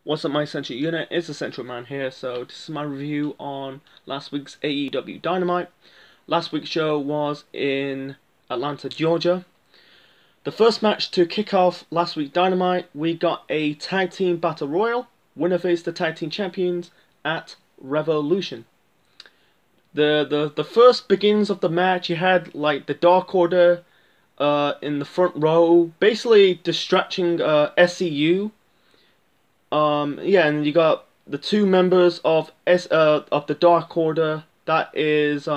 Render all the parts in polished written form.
What's up, my Central Unit? It's the Central Man here. So this is my review on last week's AEW Dynamite. Last week's show was in Atlanta, Georgia. The first match to kick off last week's Dynamite, we got a tag team battle royal. Winner faced the tag team champions at Revolution. The first beginnings of the match, you had like the Dark Order in the front row, basically distracting SCU. And you got the two members of the Dark Order. That is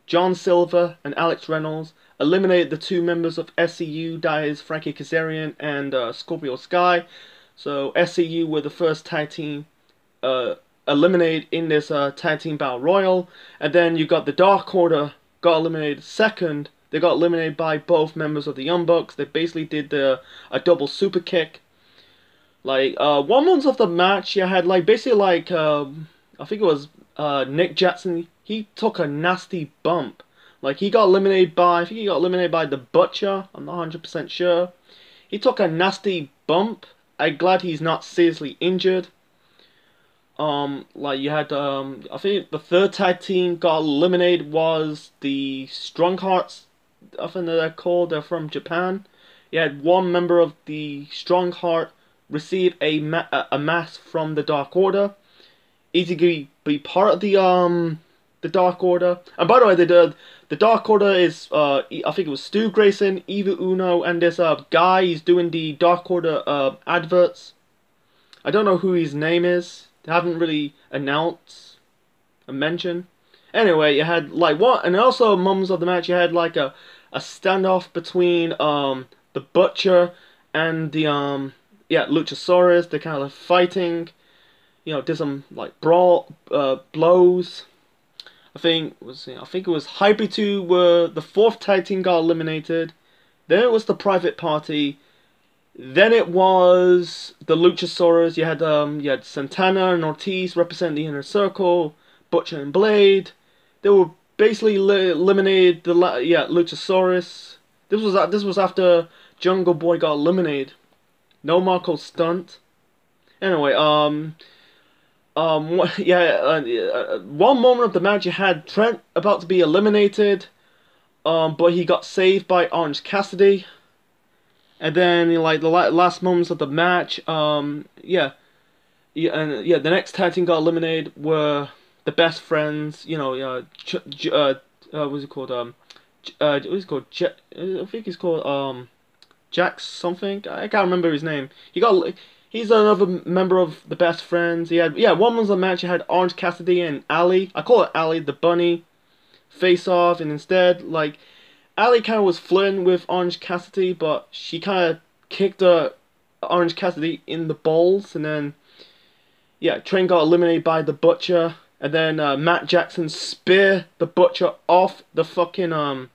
John Silver and Alex Reynolds. Eliminated the two members of SCU. That is Frankie Kazarian and Scorpio Sky. So SCU were the first tag team eliminated in this tag team battle royal. And then you got the Dark Order got eliminated second. They got eliminated by both members of the Young Bucks. They basically did a double super kick. Like, 1 month of the match, you had, like, basically, like, I think it was, Nick Jackson. He took a nasty bump. Like, he got eliminated by, I think he got eliminated by the Butcher. I'm not 100% sure. He took a nasty bump. I'm glad he's not seriously injured. Like, you had, I think the third tag team got eliminated was the Strong Hearts. I think they're called. They're from Japan. You had one member of the Strong Heart receive a mask from the Dark Order. Easy to be part of the Dark Order. And by the way, the Dark Order is I think it was Stu Grayson, Evil Uno, and this guy. He's doing the Dark Order adverts. I don't know who his name is. They haven't really announced a mention. Anyway, you had like what, and also moments of the match. You had like a standoff between the Butcher and the Luchasaurus. They're kind of like fighting. You know, did some like blows. I think it was Hyper 2 were the fourth tag team got eliminated. Then it was the Private Party. Then it was the Luchasaurus. You had Santana and Ortiz represent the Inner Circle. Butcher and Blade. They were basically eliminated. Luchasaurus. This was after Jungle Boy got eliminated. No Marco Stunt. Anyway, one moment of the match you had Trent about to be eliminated, but he got saved by Orange Cassidy. And then like the last moments of the match, the next tag team got eliminated were the Best Friends. You know, what's it called? What's it called? I think it's called Jack something. I can't remember his name. He's another member of the Best Friends. He had one was a match. You had Orange Cassidy and Ali. I call it Ali the Bunny. Face off, and instead like Ali kind of was flirting with Orange Cassidy, but she kind of kicked Orange Cassidy in the balls, and then Trent got eliminated by the Butcher, and then Matt Jackson speared the Butcher off the fucking out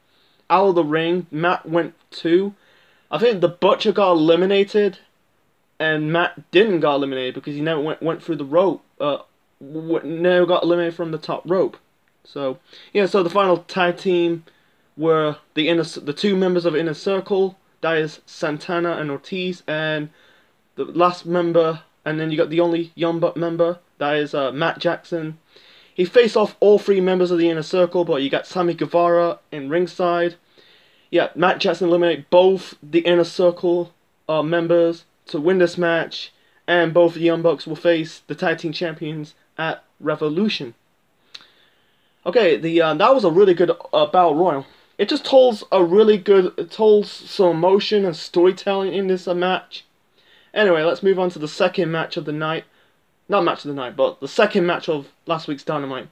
of the ring. Matt went too. I think the Butcher got eliminated, and Matt didn't get eliminated because he never went through the rope. Never got eliminated from the top rope. So so the final tag team were the two members of Inner Circle. That is Santana and Ortiz, and the last member, and then you got the only Young Buck member. That is Matt Jackson. He faced off all three members of the Inner Circle, but you got Sammy Guevara in ringside. Matt Jackson eliminated both the Inner Circle members to win this match, and both the Young Bucks will face the tag team champions at Revolution. Okay, that was a really good battle royal. It just told some emotion and storytelling in this match. Anyway, let's move on to the second match of the night. Not match of the night, but the second match of last week's Dynamite.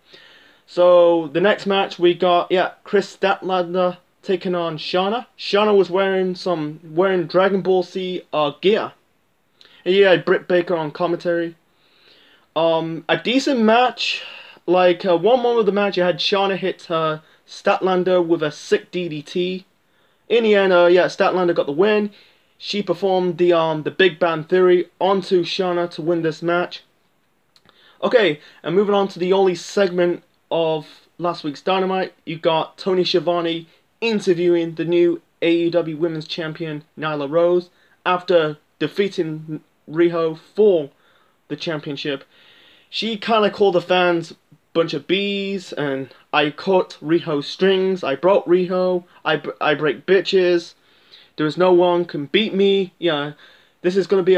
So the next match we got Chris Statlander taking on Shauna. Shauna was wearing Dragon Ball Z gear. And you had Britt Baker on commentary. A decent match. Like, one moment of the match, you had Shauna hit Statlander with a sick DDT. In the end, Statlander got the win. She performed the Big Bang Theory onto Shauna to win this match. Okay, and moving on to the only segment of last week's Dynamite, you got Tony Schiavone interviewing the new AEW Women's Champion Nyla Rose after defeating Riho for the championship. She kind of called the fans bunch of bees, and I cut Riho's strings. I broke Riho. I break bitches. There's no one can beat me. Yeah, this is gonna be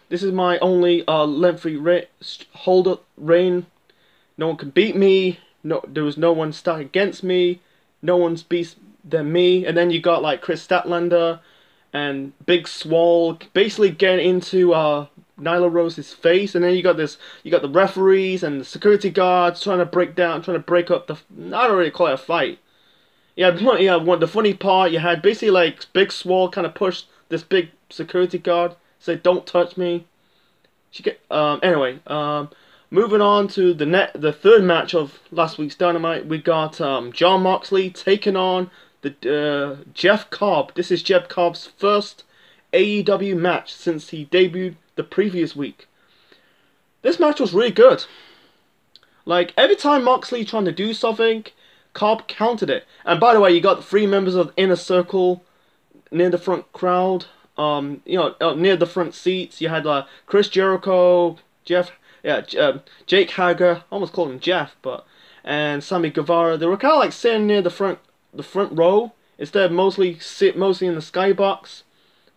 this is my only lengthy hold up reign. No one can beat me. No, there was no one stuck against me. No one's beast than me. And then you got like Chris Statlander and Big Swole basically getting into Nyla Rose's face, and then you got the referees and the security guards trying to break up the. I don't really call it a fight. Yeah, the funny part you had basically like Big Swole kind of pushed this big security guard, said don't touch me. Anyway, moving on to the third match of last week's Dynamite, we got Jon Moxley taking on the Jeff Cobb. This is Jeff Cobb's first AEW match since he debuted the previous week. This match was really good. Like, every time Moxley trying to do something, Cobb countered it. And by the way, you got the 3 members of the Inner Circle near the front crowd. Near the front seats. You had Chris Jericho, Jake Hager. I almost called him Jeff, and Sammy Guevara. They were kind of like sitting near the front row instead of mostly in the skybox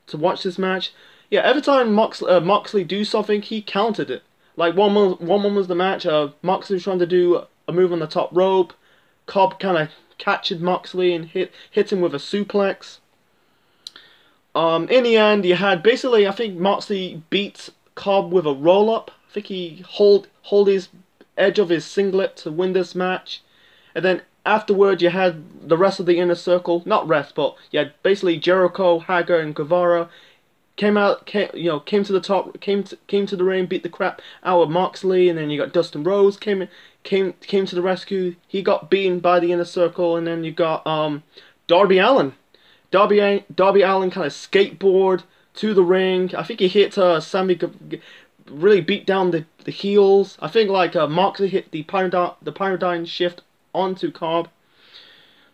to watch this match. Yeah, every time Moxley do something, he countered it. Like one moment was the match. Moxley was trying to do a move on the top rope. Cobb kind of captured Moxley and hit him with a suplex. In the end, you had basically, I think Moxley beat Cobb with a roll up. I think he hold his edge of his singlet to win this match, and then afterward you had the rest of the Inner Circle, not rest, but you had basically Jericho, Hager, and Guevara came to the top, came to the ring, beat the crap out of Moxley, and then you got Dustin Rhodes came to the rescue. He got beaten by the Inner Circle, and then you got Darby Allin. Darby Allin kind of skateboard to the ring. I think he hit Sammy, really beat down the heels. I think like Moxley hit the paradigm shift onto Cobb.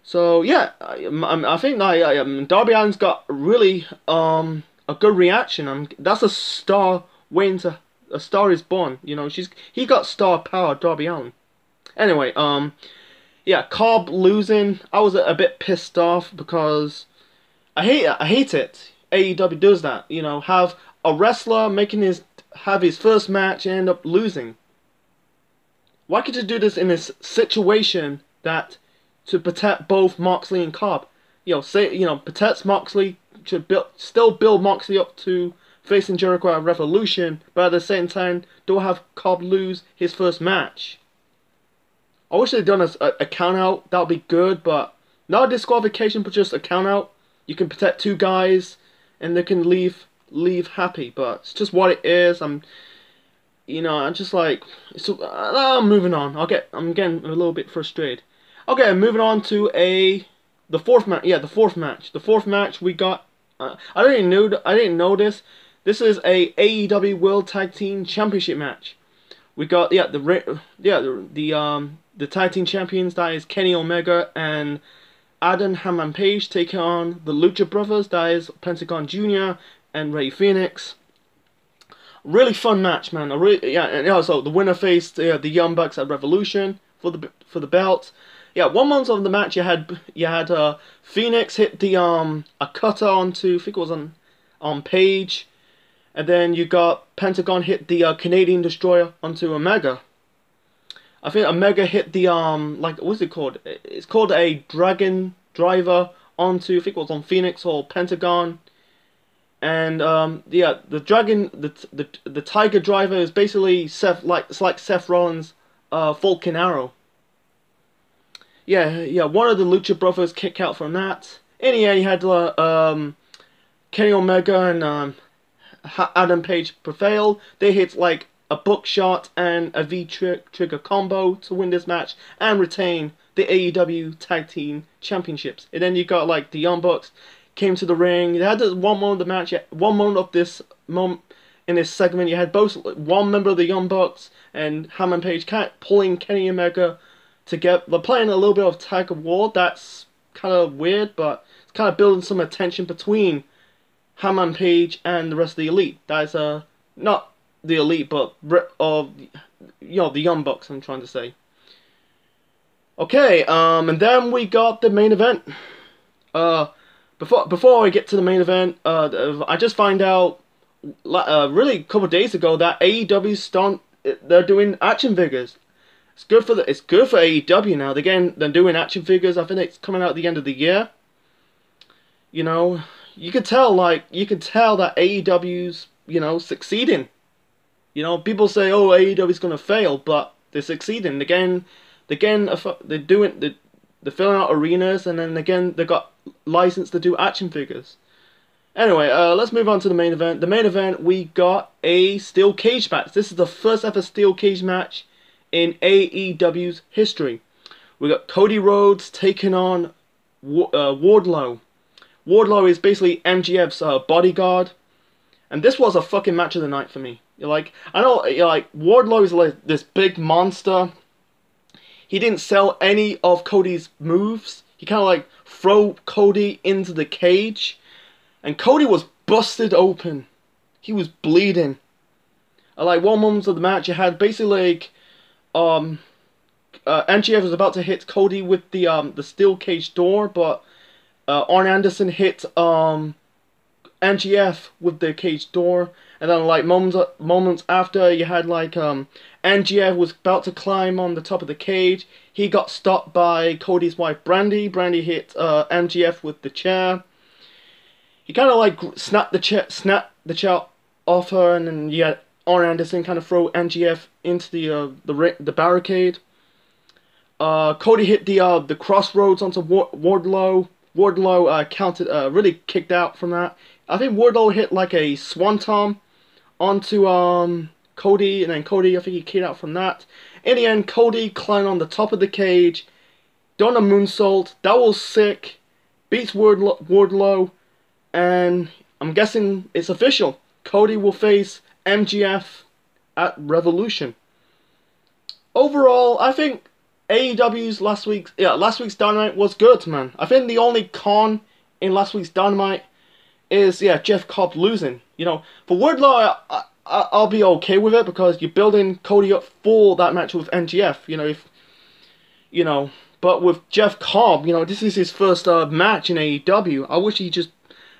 So yeah, I think Darby Allin's got really a good reaction. That's a star waiting to a star is born. He got star power, Darby Allin. Anyway, yeah, Cobb losing. I was a bit pissed off because I hate it. AEW does that. Have a wrestler have his first match and end up losing. Why could you do this in this situation to protect both Moxley and Cobb? Protects Moxley, should still build Moxley up to facing Jericho at Revolution, but at the same time don't have Cobb lose his first match. I wish they'd done a count out. That would be good, but not a disqualification, but just a count out. You can protect 2 guys, and they can leave happy. But it's just what it is. I'm just like, I'm moving on. I'm getting a little bit frustrated. Okay, moving on to the fourth match. Yeah, the fourth match. The fourth match we got. I didn't know this. This is a AEW World Tag Team Championship match. We got the tag team champions. That is Kenny Omega and Adam Hangman Page taking on the Lucha Brothers. That is Pentagon Jr. and Rey Fenix. Really fun match, man. And also the winner faced the Young Bucks at Revolution for the belt. Yeah, 1 month of the match you had Phoenix hit a cutter onto, I think it was on Page, and then you got Pentagon hit the Canadian Destroyer onto Omega. I think Omega hit the what's it called? It's called a Dragon Driver onto, I think it was on Phoenix or Pentagon. And the Dragon, the Tiger Driver is basically it's like Seth Rollins' Falcon Arrow. Yeah, one of the Lucha Brothers kick out from that. In the end, you had Kenny Omega and Adam Page prevail. They hit like a buckshot and a V-trigger combo to win this match and retain the AEW Tag Team Championships. And then you got like the Young Bucks came to the ring. They had this 1 moment of the match. 1 moment of this moment in this segment, you had both one member of the Young Bucks and Hangman Page pulling Kenny Omega together. They're playing a little bit of tag of war. That's kind of weird, but it's kind of building some attention between Hangman Page and the rest of the Elite. That is not the Elite, but the Young Bucks. I'm trying to say. Okay, and then we got the main event. Before I get to the main event, I just find out really a couple of days ago that AEW they're doing action figures. It's good for AEW now. They're doing action figures. I think it's coming out at the end of the year. You know, you could tell that AEW's succeeding. You know, people say, oh, AEW's gonna fail, but they're succeeding. They're filling out arenas, and then again they got licensed to do action figures. Anyway, let's move on to the main event. The main event, we got a steel cage match. This is the first ever steel cage match in AEW's history. We got Cody Rhodes taking on Wardlow. Wardlow is basically MJF's bodyguard, and this was a fucking match of the night for me. Wardlow is like this big monster. He didn't sell any of Cody's moves. He kind of like throw Cody into the cage, and Cody was busted open. He was bleeding. Like one moment of the match, you had basically like MJF was about to hit Cody with the steel cage door, but Arn Anderson hit MJF with the cage door, and then like moments after, you had like MJF was about to climb on the top of the cage. He got stopped by Cody's wife Brandy. Brandy hit MJF with the chair. He kind of like snapped the chair off her, and then you had Arn Anderson kind of throw MJF into the barricade. Cody hit the crossroads onto Wardlow. Wardlow counted, really kicked out from that. I think Wardlow hit like a swanton onto Cody, and then Cody, I think he kicked out from that. In the end, Cody climbed on the top of the cage, done a moonsault. That was sick. Beats Wardlow, and I'm guessing it's official. Cody will face MJF at Revolution. Overall, I think AEW's last week's Dynamite was good, man. I think the only con in last week's Dynamite is Jeff Cobb losing. You know, for Wardlow, I'll be okay with it because you're building Cody up for that match with MJF. But with Jeff Cobb, this is his first match in AEW. I wish he just,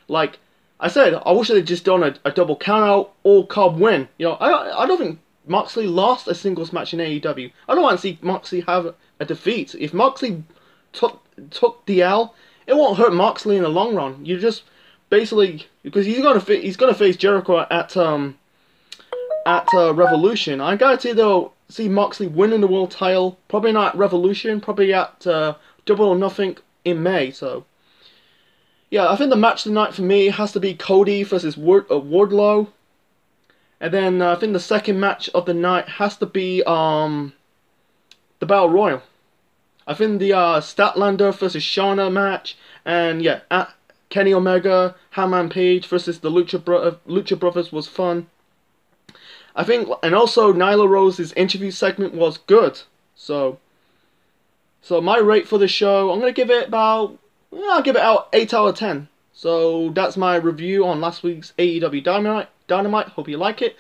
like I said, I wish they'd just done a double count out or Cobb win. I don't think Moxley lost a singles match in AEW. I don't want to see Moxley have a defeat. If Moxley took the L, it won't hurt Moxley in the long run. You just basically, because he's gonna face Jericho at Revolution. I guarantee they'll see Moxley winning the world title. Probably not at Revolution. Probably at Double or Nothing in May. So yeah, I think the match tonight for me has to be Cody versus Wardlow. And then I think the second match of the night has to be the Battle Royal. I think the Statlander versus Shauna match, and Kenny Omega, Hangman Page versus the Lucha Brothers was fun. I think, and also Nyla Rose's interview segment was good. So my rate for the show, I'm gonna give it about, I'll give it out 8 out of 10. So that's my review on last week's AEW Dynamite. Hope you like it.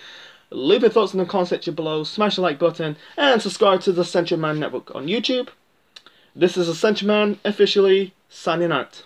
Leave your thoughts in the comment section below. Smash the like button and subscribe to the Central Man Network on YouTube. This is the Central Man officially signing out.